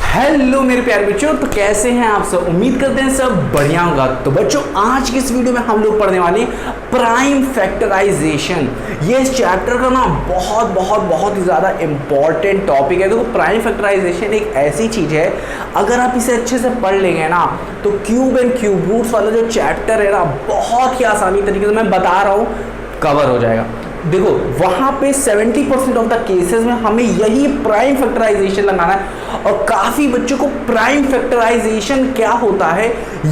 Hello मेरे प्यारे बच्चों, तो कैसे हैं आप सब। उम्मीद करते हैं सब बढ़िया होगा। तो बच्चों, आज की इस वीडियो में हम लोग पढ़ने वाले हैं प्राइम फैक्टराइजेशन। ये इस चैप्टर का ना बहुत ही ज़्यादा इंपॉर्टेंट टॉपिक है। देखो, प्राइम फैक्टराइजेशन एक ऐसी चीज़ है, अगर आप इसे अच्छे से पढ़ लेंगे ना तो क्यूब एंड क्यूब रूट्स वाला जो चैप्टर है ना, बहुत ही आसानी तरीके से मैं बता रहा हूँ कवर हो जाएगा। देखो, वहां पे 70% ऑफ द केसेस में हमें यही प्राइम फैक्टराइजेशन लगाना है, और काफी बच्चों को प्राइम फैक्टराइजेशन क्या होता है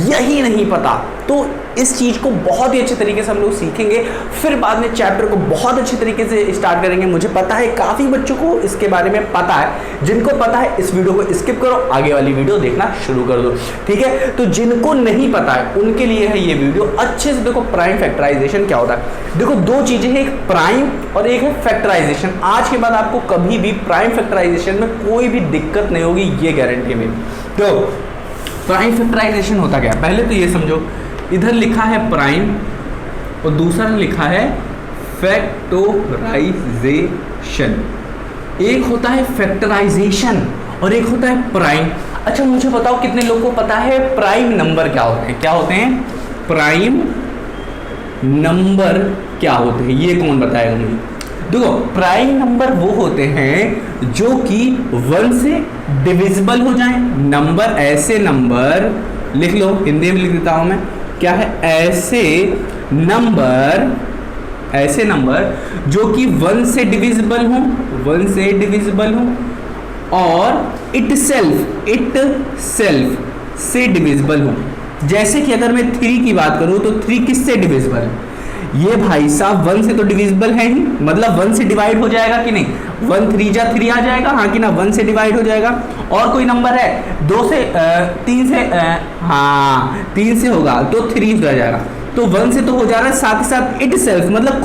यही नहीं पता। तो इस चीज को बहुत ही अच्छे तरीके से हम लोग सीखेंगे, फिर बाद में चैप्टर को बहुत अच्छे तरीके से स्टार्ट करेंगे। मुझे पता है काफी बच्चों को इसके बारे में पता है। जिनको पता है इस वीडियो को स्किप करो, आगे वाली वीडियो देखना शुरू कर दो, ठीक है। तो जिनको नहीं पता है उनके लिए है ये वीडियो। अच्छे से देखो प्राइम फैक्टराइजेशन क्या होता है। देखो, दो चीजें हैं, एक प्राइम और एक है फैक्टराइजेशन। आज के बाद आपको कभी भी प्राइम फैक्टराइजेशन में कोई भी दिक्कत नहीं होगी, ये गारंटी है मेरी। तो प्राइम फैक्टराइजेशन होता क्या है, पहले तो ये समझो। इधर लिखा है प्राइम और दूसरा लिखा है फैक्टराइजेशन। एक होता है फैक्टराइजेशन और एक होता है प्राइम। अच्छा, मुझे बताओ कितने लोगों को पता है प्राइम नंबर क्या होते हैं। क्या होते हैं प्राइम नंबर, क्या होते हैं, ये कौन बताएगा मुझे। देखो, प्राइम नंबर वो होते हैं जो कि 1 से डिविजिबल हो जाएं। नंबर, ऐसे नंबर लिख लो, हिंदी में लिख देता हूं मैं। क्या है, ऐसे नंबर जो कि 1 से डिविजिबल हो, 1 से डिविजिबल हो, और इट सेल्फ से डिविजिबल हो। जैसे कि अगर मैं 3 की बात करूं तो 3 किससे डिविजिबल है, ये भाई साहब 1 से तो डिविजिबल है ही, मतलब 1 से डिवाइड हो जाएगा कि नहीं। 1 3 जा 3 आ जाएगा, हाँ कि ना, 1 से डिवाइड हो जाएगा। और कोई नंबर है 2 से 3 से, हाँ 3 से होगा तो 3 हो जाएगा। तो 1 से तो हो जा रहा है, साथ ही साथ इट सेल्फ मतलब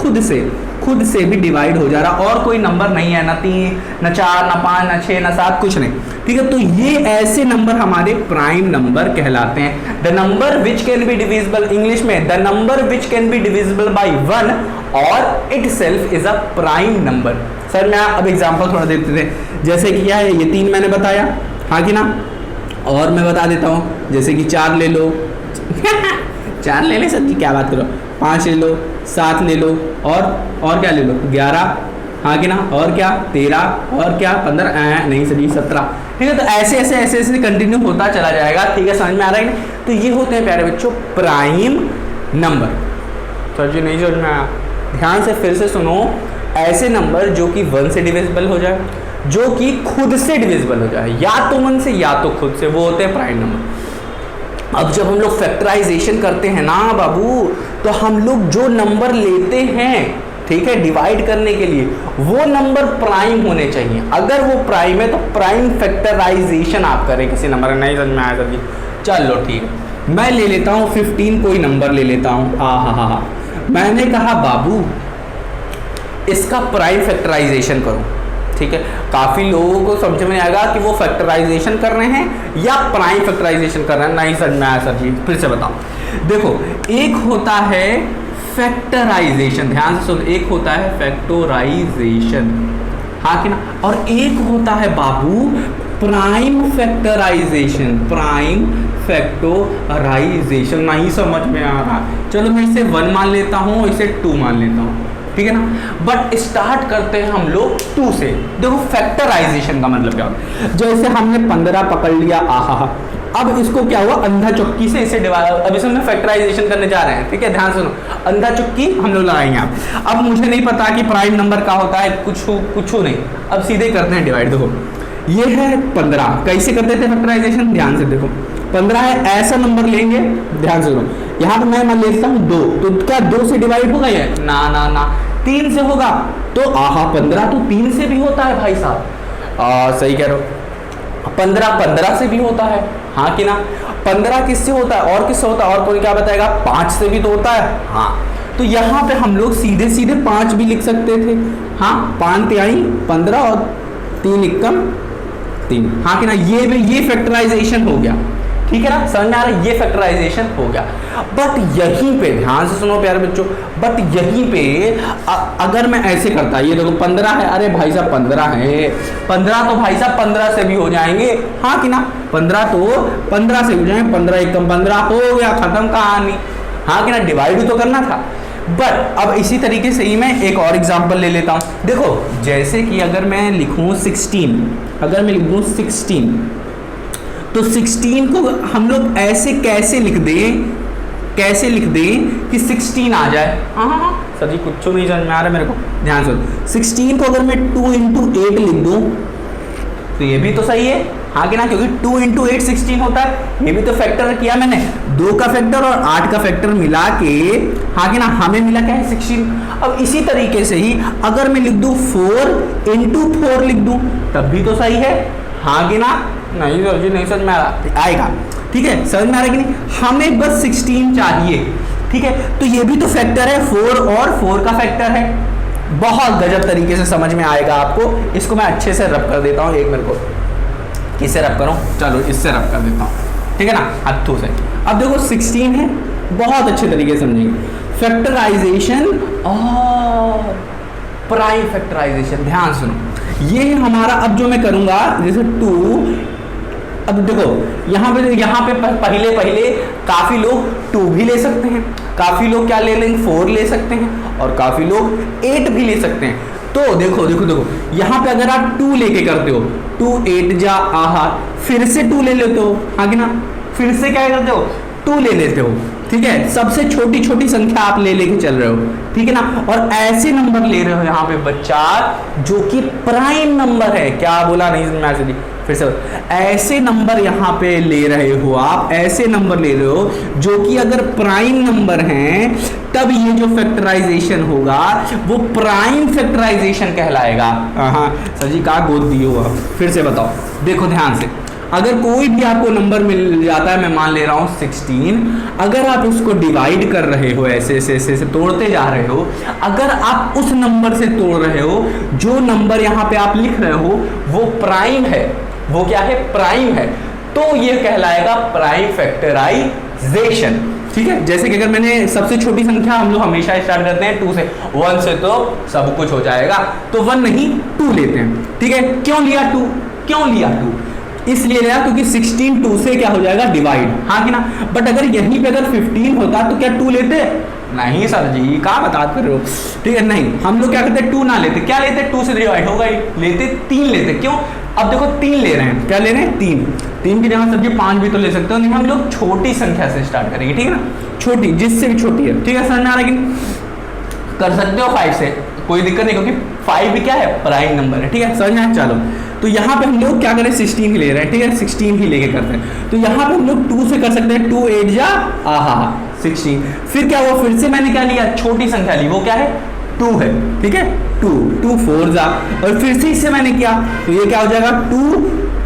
खुद से भी डिवाइड हो जा रहा। और कोई नंबर नहीं है, ना 3 ना 4 ना 5 ना 6 ना 7, कुछ नहीं, ठीक है। तो ये ऐसे नंबर हमारे प्राइम नंबर कहलाते हैं। The number which can be divisible, English में the number which can be divisible by 1 और itself is a prime number. Sir मैं अब एग्जांपल थोड़ा देते थे, जैसे कि क्या है, ये 3 मैंने बताया, हाँ कि ना। और मैं बता देता हूँ, जैसे कि 4 ले लो 4 ले ले सर जी, क्या बात करो। 5 ले लो, 7 ले लो, और क्या ले लो, 11, हाँ कि ना, और क्या 13, और क्या 15, नहीं सर जी 17, ठीक है। तो ऐसे कंटिन्यू होता चला जाएगा, ठीक है। समझ में आ रहा है। तो ये होते हैं प्यारे बच्चों प्राइम नंबर। सर जी नहीं समझ में आया, ध्यान से फिर से सुनो। ऐसे नंबर जो कि 1 से डिविजिबल हो जाए, जो कि खुद से डिविजिबल हो जाए, या तो 1 से या तो खुद से, वो होते हैं प्राइम नंबर। अब जब हम लोग फैक्टराइजेशन करते हैं ना बाबू, तो हम लोग जो नंबर लेते हैं, ठीक है, डिवाइड करने के लिए, वो नंबर प्राइम होने चाहिए। अगर वो प्राइम है तो प्राइम फैक्टराइजेशन आप करें किसी नंबर। नहीं समझ में आया सर जी, चलो ठीक है। मैं ले लेता हूँ 15, कोई नंबर ले लेता हूँ। हाँ, मैंने कहा बाबू इसका प्राइम फैक्टराइजेशन करो, ठीक है। काफी लोगों को समझ में आएगा कि वो फैक्टराइजेशन कर रहे हैं या प्राइम फैक्टराइजेशन कर रहे हैं। नहीं समझ में आया सर जी, फिर से बताओ। देखो, एक होता है फैक्टराइजेशन, ध्यान से सुनो, एक होता है फैक्टराइजेशन, हाँ कि ना, और एक होता है बाबू प्राइम फैक्टराइजेशन। प्राइम फैक्टराइजेशन नहीं समझ में आ रहा, चलो मैं इसे 1 मान लेता हूँ, इसे 2 मान लेता हूँ, ठीक है ना। बट स्टार्ट करते हैं हम लोग 2 से। देखो, फैक्टराइजेशन का मतलब क्या होता है, जैसे हमने 15 पकड़ लिया, अब इसको क्या हुआ, अंधा चुक्की से इसे डिवाइड, अब इसे हम फैक्टराइजेशन करने जा रहे हैं, ठीक है। ध्यान सुनो, अंधा चुक्की हम लोग लगाएंगे। अब मुझे नहीं पता कि प्राइम नंबर क्या होता है, कुछ नहीं। अब सीधे करते हैं डिवाइड। देखो, ये है 15, कैसे करते थे फैक्टराइजेशन, ध्यान से देखो। 15 है, ऐसा नंबर लेंगे, ध्यान से सुनो, यहाँ पे मैं मान लेता हूँ 2, तो क्या 2 से डिवाइड होगा ये, ना 3 से होगा। तो 15 तो 3 से भी होता है भाई साहब, सही कह रहे हो। 15 से भी होता है, हाँ कि ना। 15 किससे होता है और किससे होता है, और कोई क्या बताएगा, 5 से भी तो होता है, हाँ। तो यहाँ पे हम लोग सीधे 5 भी लिख सकते थे, हाँ। 5 तिहाई 15 और 3 एकम 3, हाँ कि ना। ये फैक्टराइजेशन हो गया, ठीक है ना, समझ में आ रहा है, ये फैक्टराइजेशन हो गया। बट यहीं पे ध्यान से सुनो प्यारे बच्चों, बट यहीं पे अगर मैं ऐसे करता, ये देखो 15 है, अरे भाई साहब 15 है, 15 तो भाई साहब 15 से भी हो जाएंगे, हाँ कि ना, 15 तो 15 से हो जाएंगे, 15 एकम 15 हो गया, खत्म कहानी, हाँ कि ना, डिवाइड तो करना था। बट अब इसी तरीके से ही मैं एक और एग्जांपल ले लेता हूं। देखो जैसे कि अगर मैं लिखूं 16, अगर मैं लिख दूं 16, तो 16 को हम लोग ऐसे कैसे लिख दें, कैसे लिख दें कि 16 आ जाए। हाँ सर जी कुछ नहीं समझ में आ रहा मेरे को, ध्यान सुनो। 16 को अगर मैं 2 × 8 लिख दूं तो ये भी तो सही है, हाँ कि ना, क्योंकि 2 × 8 16 होता है, ये भी तो फैक्टर किया मैंने, 2 का फैक्टर और 8 का फैक्टर मिला के, हाँ कि ना, हमें मिला क्या है 16। अब इसी तरीके से ही अगर मैं लिख दूं 4 × 4 लिख दूं तब भी तो सही है, हाँ कि ना, नहीं सर जी नहीं समझ में आएगा, ठीक है, समझ में आ रहा है कि नहीं, हमें बस 16 चाहिए, ठीक है, तो ये भी तो फैक्टर है, 4 और 4 का फैक्टर है, बहुत गजब तरीके से समझ में आएगा आपको। इसको मैं अच्छे से रब कर देता हूँ, एक मेरे को किससे रब करूँ, चलो इससे रब कर देता हूँ, ठीक है ना, हाथों से। अब देखो 16 है, बहुत अच्छे तरीके से समझेंगे, फैक्टराइजेशन और प्राइम फैक्टराइजेशन, ध्यान सुनो, ये हमारा अब जो मैं करूंगा जैसे 2, अब देखो यहाँ पे पहले काफी लोग 2 भी ले सकते हैं, काफी लोग क्या ले लेंगे 4 ले सकते हैं, और काफी लोग 8 भी ले सकते हैं। तो देखो यहाँ पे अगर आप 2 लेके करते हो, 2 8 जा आहा, फिर से 2 ले लेते हो, आगे ना, फिर से क्या करते हो 2 ले लेते हो, ठीक है, सबसे छोटी छोटी संख्या आप ले लेके चल रहे हो, ठीक है ना, और ऐसे नंबर ले रहे हो यहाँ पे बच्चा जो कि प्राइम नंबर है, क्या बोला नहीं समझ में, फिर से ऐसे नंबर यहाँ पे ले रहे हो आप, ऐसे नंबर ले रहे हो जो कि अगर प्राइम नंबर हैं तब ये जो फैक्टराइजेशन होगा वो प्राइम फैक्टराइजेशन कहलाएगा। हाँ सर जी कहाँ गोद दिए हो, फिर से बताओ, देखो ध्यान से, अगर कोई भी आपको नंबर मिल जाता है, मैं मान ले रहा हूँ 16, अगर आप उसको डिवाइड कर रहे हो, ऐसे तोड़ते जा रहे हो, अगर आप उस नंबर से तोड़ रहे हो, जो नंबर यहाँ पे आप लिख रहे हो वो प्राइम है, वो क्या है प्राइम है, तो ये कहलाएगा प्राइम फैक्टराइजेशन, ठीक है। जैसे कि अगर मैंने सबसे छोटी संख्या हम लोग हमेशा स्टार्ट करते हैं 2 से, 1 से तो सब कुछ हो जाएगा, तो 1 नहीं 2 लेते हैं, ठीक है। क्यों लिया 2, क्यों लिया 2, इसलिए लिया क्योंकि 16 2 से क्या हो जाएगा डिवाइड, हाँ कि ना। बट अगर यहीं पे अगर 15 होता तो क्या 2 लेते, नहीं सर जी कहाँ बता कर रहे हो, ठीक है, नहीं, हम लोग क्या करते 2 ना लेते, क्या लेते 2 से डिवाइड होगा ही, लेते 3 लेते, क्यों, अब देखो 3 ले रहे हैं, क्या ले रहे हैं 3 की जगह सर जी 5 भी तो ले सकते हो, नहीं हम लोग छोटी संख्या से स्टार्ट करेंगे, ठीक है ना, छोटी जिससे भी छोटी है, ठीक है, समझ में आ रहा है कि कर सकते हो 5 से, कोई दिक्कत नहीं, क्योंकि 5 भी क्या है प्राइम नंबर है, ठीक है, समझ में आया। चलो तो यहाँ पे हम लोग क्या करें 16 ही ले रहे हैं, ठीक है, 16 ही लेके करते हैं, तो यहाँ पे हम लोग 2 से कर सकते हैं, 2 8 जा आहा 16, फिर क्या हुआ, फिर से मैंने क्या लिया छोटी संख्या ली, वो क्या है 2 है, ठीक है, 2 4 जा, और फिर से इससे मैंने किया तो ये क्या हो जाएगा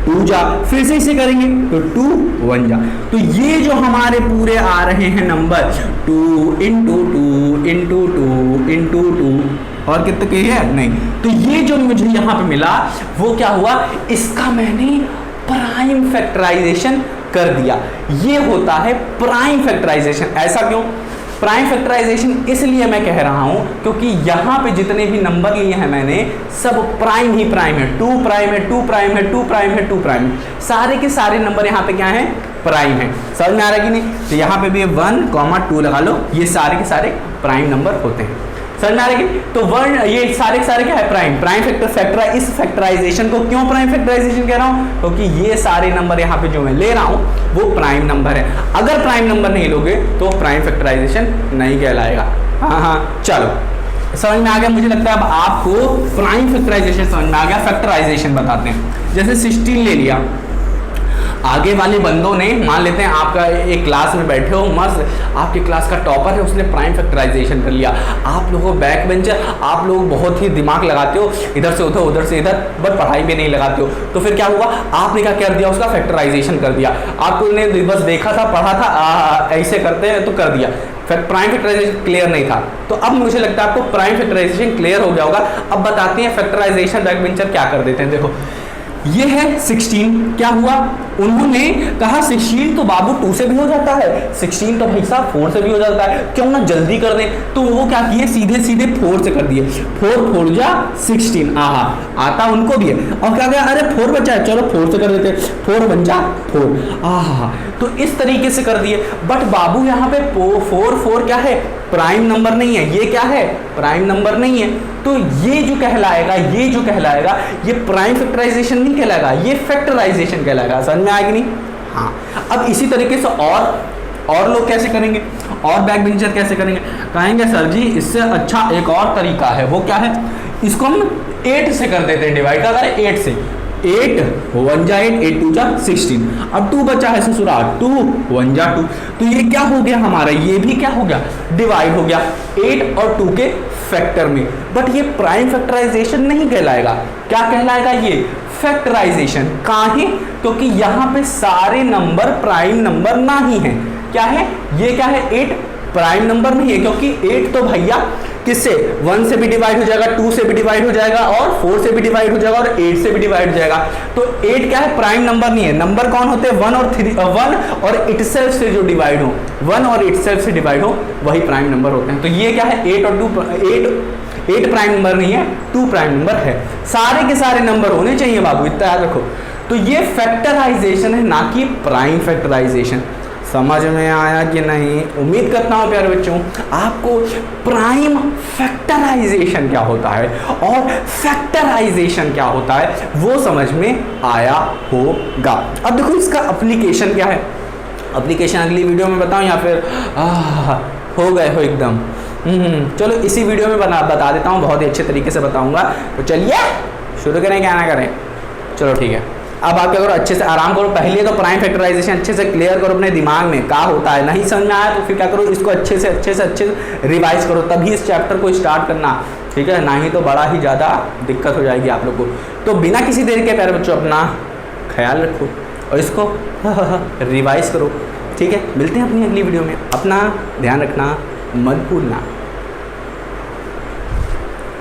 2 जा, फिर से इसे करेंगे तो 2 1 जा, तो ये जो हमारे पूरे आ रहे हैं नंबर 2 × 2 × 2 × 2 और कितने के है नहीं, तो ये जो मुझे यहाँ पे मिला वो क्या हुआ, इसका मैंने प्राइम फैक्टराइजेशन कर दिया, ये होता है प्राइम फैक्टराइजेशन। ऐसा क्यों, प्राइम फैक्टराइजेशन इसलिए मैं कह रहा हूं क्योंकि यहाँ पे जितने भी नंबर लिए हैं मैंने सब प्राइम ही प्राइम है, 2 प्राइम है, 2 प्राइम है, 2 प्राइम है, 2 प्राइम है, सारे के सारे नंबर यहाँ पे क्या है प्राइम है, समझ में आ रहा है कि नहीं। तो यहाँ पे भी 1, 2 लगा लो, ये सारे के सारे प्राइम नंबर होते हैं, समझ में आ रहा है कि तो 1 ये सारे के सारे क्या है प्राइम फैक्टर इस फैक्टराइजेशन को क्यों प्राइम फैक्टराइजेशन कह रहा हूं, क्योंकि ये सारे नंबर यहाँ पे जो मैं ले रहा हूं वो प्राइम नंबर है, अगर प्राइम नंबर नहीं लोगे तो प्राइम फैक्टराइजेशन नहीं कहलाएगा। हाँ चलो समझ में आ गया, मुझे लगता है अब आपको प्राइम फैक्टराइजेशन समझ में आ गया। फैक्टराइजेशन बताते हैं, जैसे 16 ले लिया, आगे वाले बंदों ने मान लेते हैं आपका एक क्लास में बैठे हो मस्त, आपकी क्लास का टॉपर है, उसने प्राइम फैक्टराइजेशन कर लिया, आप लोगों बैक बेंचर, आप लोग बहुत ही दिमाग लगाते हो इधर से उधर से इधर, बट पढ़ाई में नहीं लगाते हो, तो फिर क्या हुआ आपने क्या कर दिया उसका फैक्टराइजेशन कर दिया, आपको ने बस देखा था पढ़ा था ऐसे करते हैं तो कर दिया, प्राइम फैक्टराइजेशन क्लियर नहीं था। तो अब मुझे लगता है आपको प्राइम फैक्टराइजेशन क्लियर हो गया होगा। अब बताते हैं फैक्टराइजेशन बैक बेंचर क्या कर देते हैं। देखो ये है 16। क्या हुआ, उन्होंने कहा 16 तो बाबू 2 से भी हो जाता है, 16 तो भाई साहब 4 से भी हो जाता है, क्यों ना जल्दी कर दें। तो वो क्या किए, सीधे सीधे 4 से कर दिए, 4 4 जा 16। आहा, आता उनको भी है। और क्या गया, अरे 4 बचा है, चलो 4 से कर देते, 4 बन जा 4। आहा, तो इस तरीके से कर दिए। बट बाबू यहाँ पे 4 4 क्या है, प्राइम नंबर नहीं है। ये क्या है, प्राइम नंबर नहीं है। तो ये जो कहलाएगा, ये प्राइम फैक्टराइजेशन नहीं कहलाएगा, ये फैक्टराइजेशन कहलाएगा। समझ में आएगी नहीं? हाँ। अब इसी तरीके से और लोग कैसे करेंगे, और बैक बेंचर कैसे करेंगे, कहेंगे सर जी इससे अच्छा एक और तरीका है। वो क्या है, इसको हम 8 से कर देते हैं डिवाइड। क्या करें, 8 से, 8 1 जा 8, 8 2 जा 16। अब 2 बचा है ससुरा, 2 1 जा 2। तो ये क्या हो गया हमारा, ये भी क्या हो गया, डिवाइड हो गया 8 और 2 के फैक्टर में। बट ये प्राइम फैक्टराइजेशन नहीं कहलाएगा। क्या कहलाएगा, ये फैक्टराइजेशन। काहे, क्योंकि यहाँ पे सारे नंबर प्राइम नंबर नहीं है। क्या है, ये क्या है, 8 प्राइम नंबर नहीं है, क्योंकि 8 तो भैया किससे, 1 से भी डिवाइड हो जाएगा, 2 से भी डिवाइड हो जाएगा, और 4 से भी डिवाइड हो जाएगा, और 8 से भी डिवाइड हो जाएगा। तो 8 क्या है, प्राइम नंबर नहीं है। नंबर कौन होते हैं, 1 और 3, 1 और इटसेल्फ से जो डिवाइड हो, 1 और इटसेल्फ से डिवाइड हो, वही प्राइम नंबर होते हैं। तो ये क्या है, 8 और 2, 8 प्राइम नंबर नहीं है, 2 प्राइम नंबर है। सारे के सारे नंबर होने चाहिए बाबू, इतना याद रखो। तो ये फैक्टराइजेशन है, ना कि प्राइम फैक्टराइजेशन। समझ में आया कि नहीं? उम्मीद करता हूँ प्यारे बच्चों आपको प्राइम फैक्टराइजेशन क्या होता है और फैक्टराइजेशन क्या होता है वो समझ में आया होगा। अब देखो इसका एप्लीकेशन क्या है, एप्लीकेशन अगली वीडियो में बताऊँ या फिर हो गए हो एकदम। चलो इसी वीडियो में बता देता हूँ, बहुत ही अच्छे तरीके से बताऊँगा। तो चलिए शुरू करें, क्या ना करें। चलो ठीक है, अब आप क्या करो, अच्छे से आराम करो। पहले तो प्राइम फैक्टराइजेशन अच्छे से क्लियर करो अपने दिमाग में, क्या होता है। नहीं समझ में आया तो फिर क्या करो, इसको अच्छे से रिवाइज करो, तभी इस चैप्टर को स्टार्ट करना, ठीक है। ना ही तो बड़ा ही ज़्यादा दिक्कत हो जाएगी आप लोग को। तो बिना किसी देर के प्यारे बच्चों अपना ख्याल रखो और इसको रिवाइज करो, ठीक है। मिलते हैं अपनी अगली वीडियो में, अपना ध्यान रखना, मत भूलना।